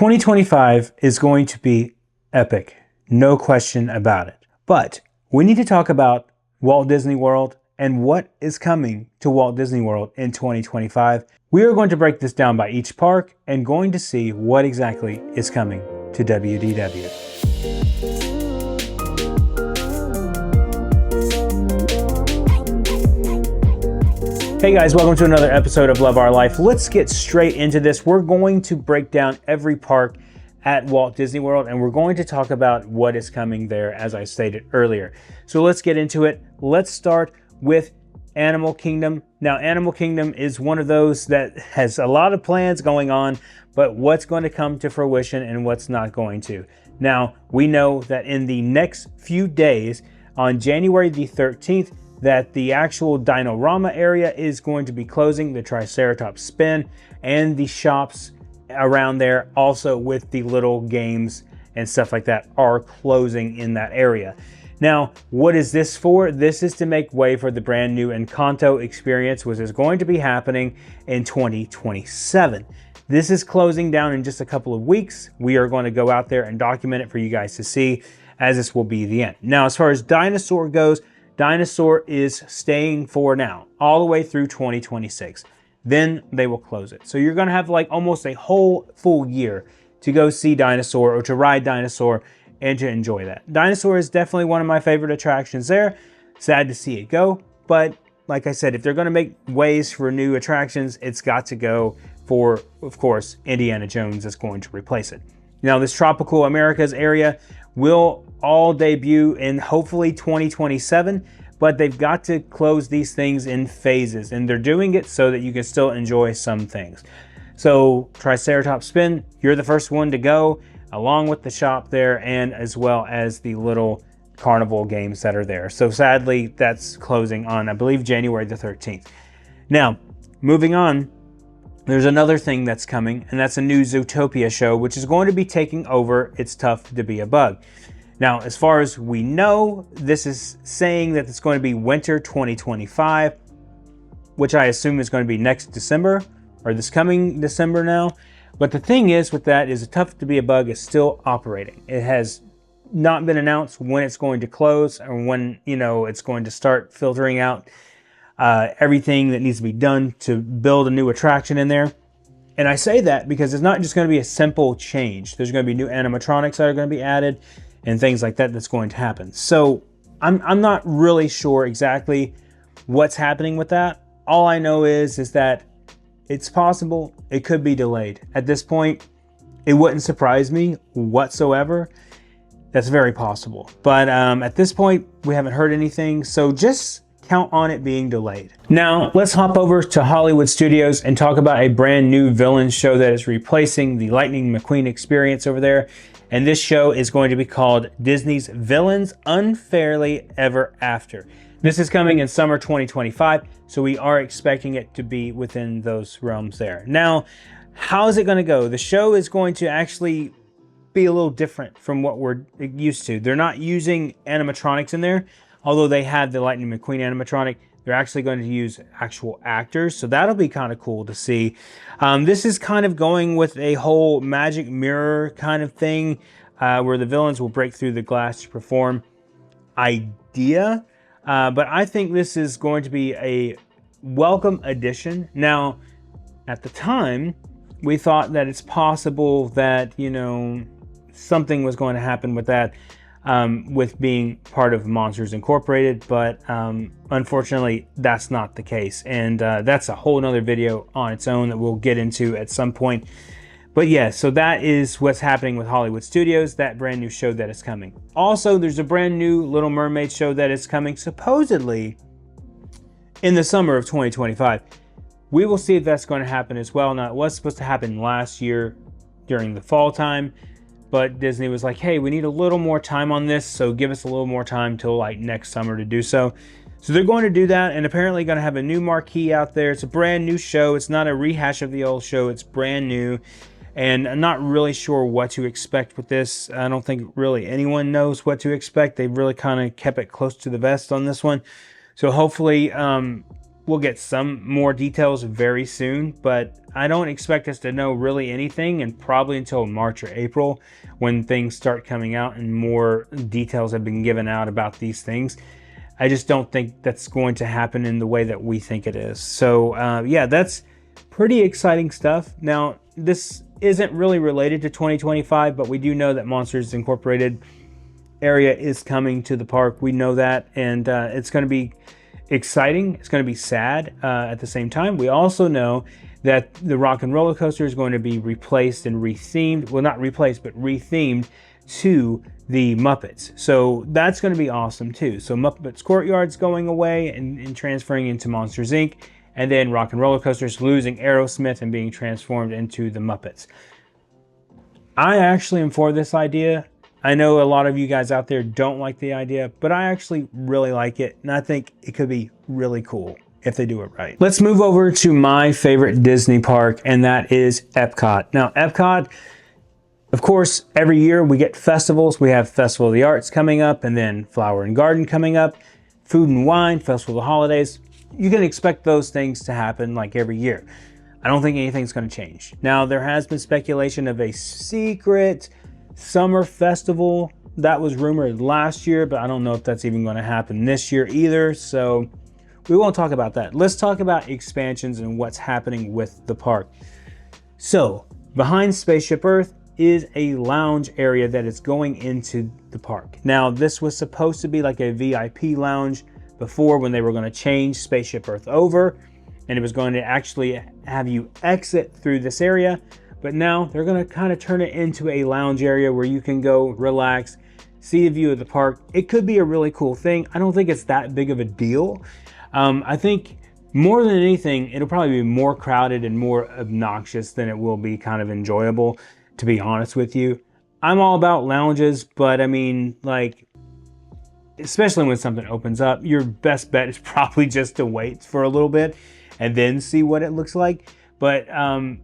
2025 is going to be epic, no question about it. But we need to talk about Walt Disney World and what is coming to Walt Disney World in 2025. We are going to break this down by each park and going to see what exactly is coming to WDW. Hey guys, welcome to another episode of Love Our Life. Let's get straight into this. We're going to break down every park at Walt Disney World, and we're going to talk about what is coming there, as I stated earlier. So let's get into it. Let's start with Animal Kingdom. Now, Animal Kingdom is one of those that has a lot of plans going on, but what's going to come to fruition and what's not going to. Now, we know that in the next few days, on January the 13th, that the actual Dino-Rama area is going to be closing, the Triceratops Spin, and the shops around there, also with the little games and stuff like that, are closing in that area. Now, what is this for? This is to make way for the brand new Encanto experience, which is going to be happening in 2027. This is closing down in just a couple of weeks. We are going to go out there and document it for you guys to see, as this will be the end. Now, as far as Dinosaur goes, Dinosaur is staying for now, all the way through 2026. Then they will close it. So you're going to have like almost a whole full year to go see Dinosaur or to ride Dinosaur and to enjoy that. Dinosaur is definitely one of my favorite attractions there. Sad to see it go, but like I said, if they're going to make ways for new attractions, it's got to go for, of course, Indiana Jones is going to replace it. Now, this Tropical Americas area will all debut in hopefully 2027, but they've got to close these things in phases, and they're doing it so that you can still enjoy some things. So Triceratops Spin, you're the first one to go, along with the shop there, and as well as the little carnival games that are there. So sadly, that's closing on, I believe, January the 13th. Now, moving on, there's another thing that's coming, and that's a new Zootopia show, which is going to be taking over It's Tough to Be a Bug. Now, as far as we know, this is saying that it's going to be winter 2025, which I assume is going to be next December, or this coming December now. But the thing is with that is It's Tough to Be a Bug is still operating. It has not been announced when it's going to close or when, it's going to start filtering out everything that needs to be done to build a new attraction in there. And I say that because it's not just going to be a simple change. There's going to be new animatronics that are going to be added and things like that that's going to happen. So I'm not really sure exactly what's happening with that. All I know is that it's possible it could be delayed. At this point, it wouldn't surprise me whatsoever. That's very possible. But at this point, we haven't heard anything. So just count on it being delayed. Now, let's hop over to Hollywood Studios and talk about a brand new villain show that is replacing the Lightning McQueen experience over there. And this show is going to be called Disney's Villains Unfairly Ever After. This is coming in summer 2025, so we are expecting it to be within those realms there. Now, how is it going to go? The show is going to actually be a little different from what we're used to. They're not using animatronics in there, although they have the Lightning McQueen animatronic. They're actually going to use actual actors, so that'll be kind of cool to see. This is kind of going with a whole magic mirror kind of thing, where the villains will break through the glass to perform idea. But I think this is going to be a welcome addition. Now, at the time, we thought that it's possible that, something was going to happen with that. With being part of Monsters Incorporated, but unfortunately that's not the case, and that's a whole nother video on its own that we'll get into at some point. But yeah, so that is what's happening with Hollywood Studios, that brand new show that is coming. Also, there's a brand new Little Mermaid show that is coming supposedly in the summer of 2025. We will see if that's going to happen as well. Now, it was supposed to happen last year during the fall time, but Disney was like, hey, we need a little more time on this, so give us a little more time till like next summer to do so. So they're going to do that, and apparently going to have a new marquee out there. It's a brand new show. It's not a rehash of the old show. It's brand new, and I'm not really sure what to expect with this. I don't think really anyone knows what to expect. They've really kind of kept it close to the vest on this one. So hopefully we'll get some more details very soon, but I don't expect us to know really anything, and probably until March or April when things start coming out and more details have been given out about these things. I just don't think that's going to happen in the way that we think it is. So yeah, that's pretty exciting stuff. Now, this isn't really related to 2025, but we do know that Monsters Incorporated area is coming to the park. We know that, and it's going to be exciting. It's going to be sad at the same time. We also know that the Rock and Roller Coaster is going to be replaced and rethemed. Well, not replaced, but rethemed to the Muppets. So that's going to be awesome too. So Muppets Courtyard's going away and transferring into Monsters Inc. And then Rock and Roller Coaster's losing Aerosmith and being transformed into the Muppets. I actually am for this idea. I know a lot of you guys out there don't like the idea, but I actually really like it. And I think it could be really cool if they do it right. Let's move over to my favorite Disney park, and that is Epcot. Now, Epcot, of course, every year we get festivals. We have Festival of the Arts coming up, and then Flower and Garden coming up, Food and Wine, Festival of the Holidays. You can expect those things to happen like every year. I don't think anything's going to change. Now, there has been speculation of a secret summer festival that was rumored last year, but I don't know if that's even going to happen this year either. So we won't talk about that. Let's talk about expansions and what's happening with the park. So behind Spaceship Earth is a lounge area that is going into the park. Now, this was supposed to be like a VIP lounge before, when they were going to change Spaceship Earth over, and it was going to actually have you exit through this area. But now they're going to kind of turn it into a lounge area where you can go relax, see a view of the park. It could be a really cool thing. I don't think it's that big of a deal. I think more than anything, it'll probably be more crowded and more obnoxious than it will be kind of enjoyable, to be honest with you. I'm all about lounges, but I mean, like, especially when something opens up, your best bet is probably just to wait for a little bit and then see what it looks like. But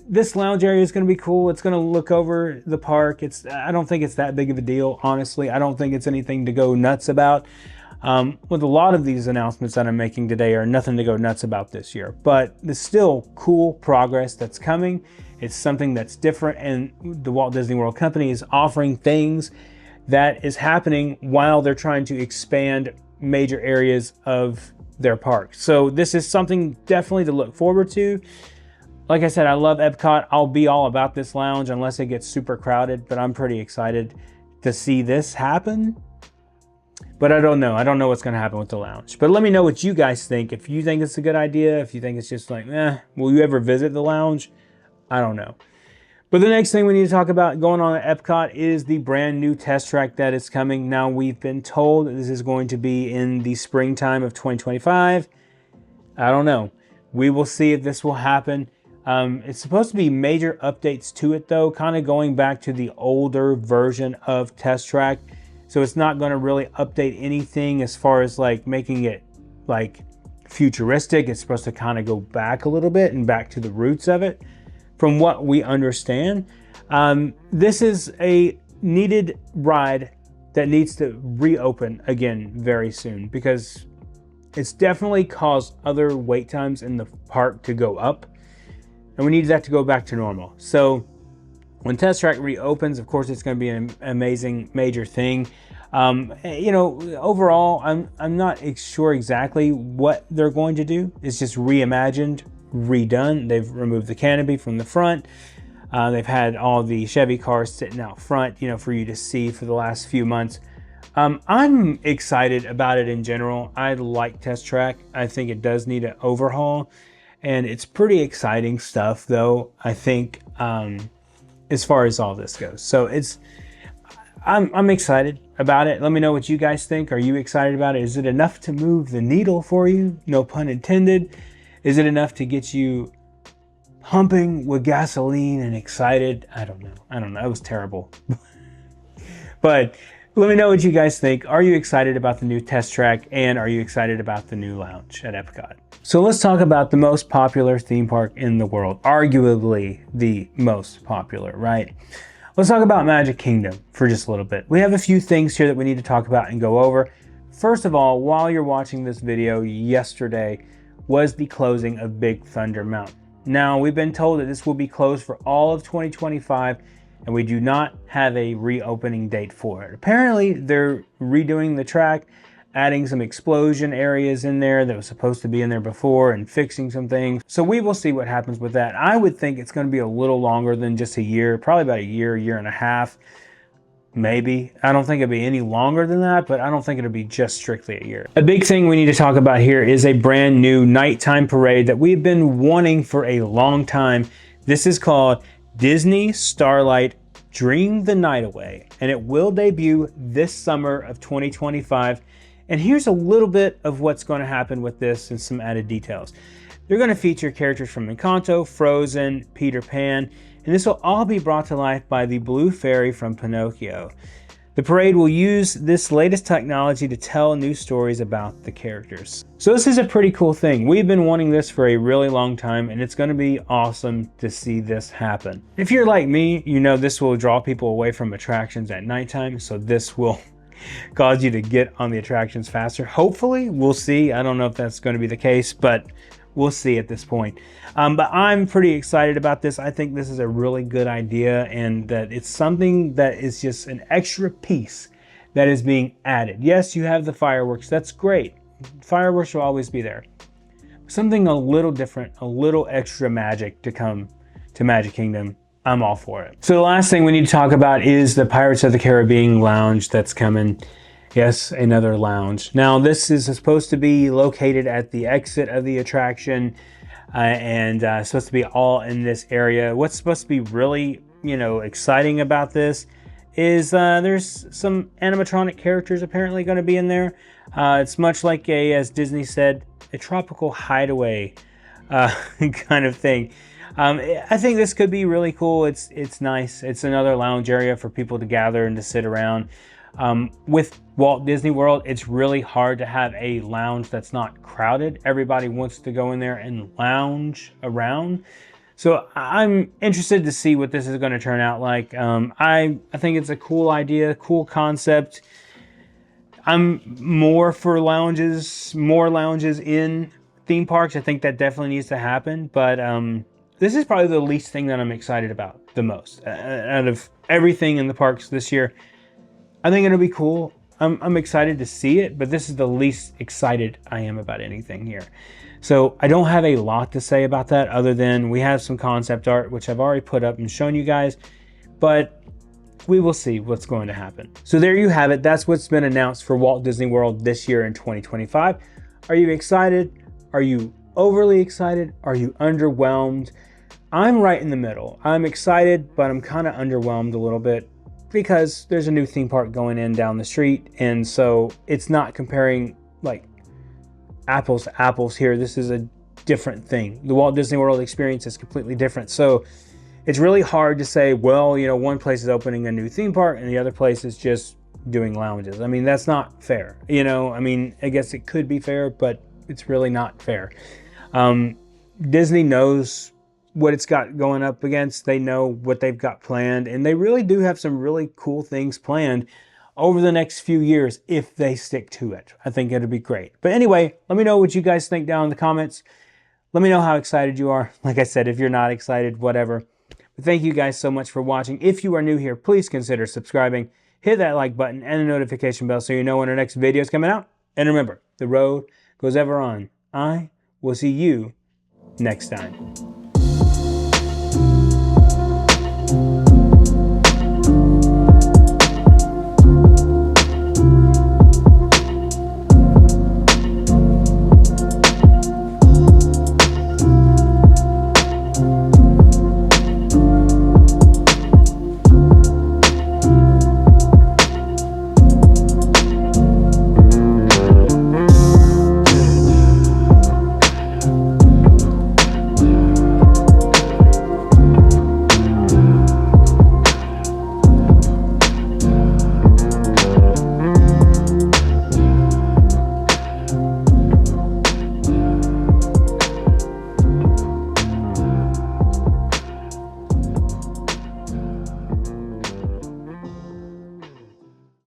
this lounge area is going to be cool. It's going to look over the park. I don't think it's that big of a deal, honestly. I don't think it's anything to go nuts about. With a lot of these announcements that I'm making today are nothing to go nuts about this year. But there's still cool progress that's coming. It's something that's different, and the Walt Disney World Company is offering things that is happening while they're trying to expand major areas of their park. So this is something definitely to look forward to. Like I said, I love Epcot. I'll be all about this lounge unless it gets super crowded, but I'm pretty excited to see this happen. But I don't know. I don't know what's going to happen with the lounge. But let me know what you guys think. If you think it's a good idea, if you think it's just like, will you ever visit the lounge? I don't know. But the next thing we need to talk about going on at Epcot is the brand new test track that is coming. Now, we've been told that this is going to be in the springtime of 2025. I don't know. We will see if this will happen. It's supposed to be major updates to it, though, kind of going back to the older version of test track. So it's not going to really update anything as far as like making it like futuristic. It's supposed to kind of go back a little bit and back to the roots of it. From what we understand, this is a needed ride that needs to reopen again very soon, because it's definitely caused other wait times in the park to go up, and we need that to go back to normal. So when Test Track reopens, of course, it's going to be an amazing major thing. You know, overall, I'm not sure exactly what they're going to do. It's just reimagined, redone. They've removed the canopy from the front. They've had all the Chevy cars sitting out front, you know, for you to see for the last few months. I'm excited about it in general. I like Test Track. I think it does need an overhaul, and it's pretty exciting stuff, though, I think, as far as all this goes. So I'm excited about it. Let me know what you guys think. Are you excited about it? Is it enough to move the needle for you? No pun intended. Is it enough to get you pumping with gasoline and excited? I don't know. It was terrible. But let me know what you guys think. Are you excited about the new Test Track, and are you excited about the new lounge at Epcot? So let's talk about the most popular theme park in the world. Arguably the most popular, right? Let's talk about Magic Kingdom for just a little bit. We have a few things here that we need to talk about and go over. First of all, while you're watching this video, yesterday was the closing of Big Thunder Mountain. Now, we've been told that this will be closed for all of 2025, and we do not have a reopening date for it. Apparently, they're redoing the track, adding some explosion areas in there that was supposed to be in there before and fixing some things. So we will see what happens with that. I would think it's going to be a little longer than just a year, probably about a year and a half. Maybe. I don't think it'll be any longer than that, but I don't think it'll be just strictly a year. A big thing we need to talk about here is a brand new nighttime parade that we've been wanting for a long time. This is called Disney Starlight Dream the Night Away, and it will debut this summer of 2025. And here's a little bit of what's going to happen with this and some added details. They're going to feature characters from Encanto, Frozen, Peter Pan, and this will all be brought to life by the Blue Fairy from Pinocchio. The parade will use this latest technology to tell new stories about the characters. So this is a pretty cool thing. We've been wanting this for a really long time, and it's going to be awesome to see this happen. If you're like me, you know this will draw people away from attractions at nighttime, so this will cause you to get on the attractions faster. Hopefully, we'll see. I don't know if that's going to be the case, but we'll see at this point. But I'm pretty excited about this. I think this is a really good idea, and that it's something that is just an extra piece that is being added. Yes, you have the fireworks. That's great. Fireworks will always be there. Something a little different, a little extra magic to come to Magic Kingdom. I'm all for it. So the last thing we need to talk about is the Pirates of the Caribbean lounge that's coming. Yes, another lounge. Now, this is supposed to be located at the exit of the attraction and supposed to be all in this area. What's supposed to be really, exciting about this is there's some animatronic characters apparently going to be in there. It's much like as Disney said, a tropical hideaway kind of thing. I think this could be really cool. It's nice. It's another lounge area for people to gather and to sit around. With Walt Disney World, it's really hard to have a lounge that's not crowded. Everybody wants to go in there and lounge around. So I'm interested to see what this is going to turn out like. I think it's a cool idea, cool concept. I'm more for lounges, more lounges in theme parks. I think that definitely needs to happen. But this is probably the least thing that I'm excited about the most. Out of everything in the parks this year, I think it'll be cool. I'm excited to see it, but this is the least excited I am about anything here. So I don't have a lot to say about that other than we have some concept art, which I've already put up and shown you guys, but we will see what's going to happen. So there you have it. That's what's been announced for Walt Disney World this year in 2025. Are you excited? Are you overly excited? Are you underwhelmed? I'm right in the middle. I'm excited, but I'm kind of underwhelmed a little bit because there's a new theme park going in down the street, and so it's not comparing like apples to apples here. This is a different thing. The Walt Disney World experience is completely different. So it's really hard to say, well, one place is opening a new theme park and the other place is just doing lounges. I mean, that's not fair. I guess it could be fair, but it's really not fair. Disney knows what it's got going up against. They know what they've got planned, and they really do have some really cool things planned over the next few years if they stick to it. I think it'll be great. But anyway, let me know what you guys think down in the comments. Let me know how excited you are. Like I said, if you're not excited, whatever. But thank you guys so much for watching. If you are new here, please consider subscribing. Hit that like button and the notification bell so you know when our next video is coming out. And remember, the road goes ever on. I will see you next time.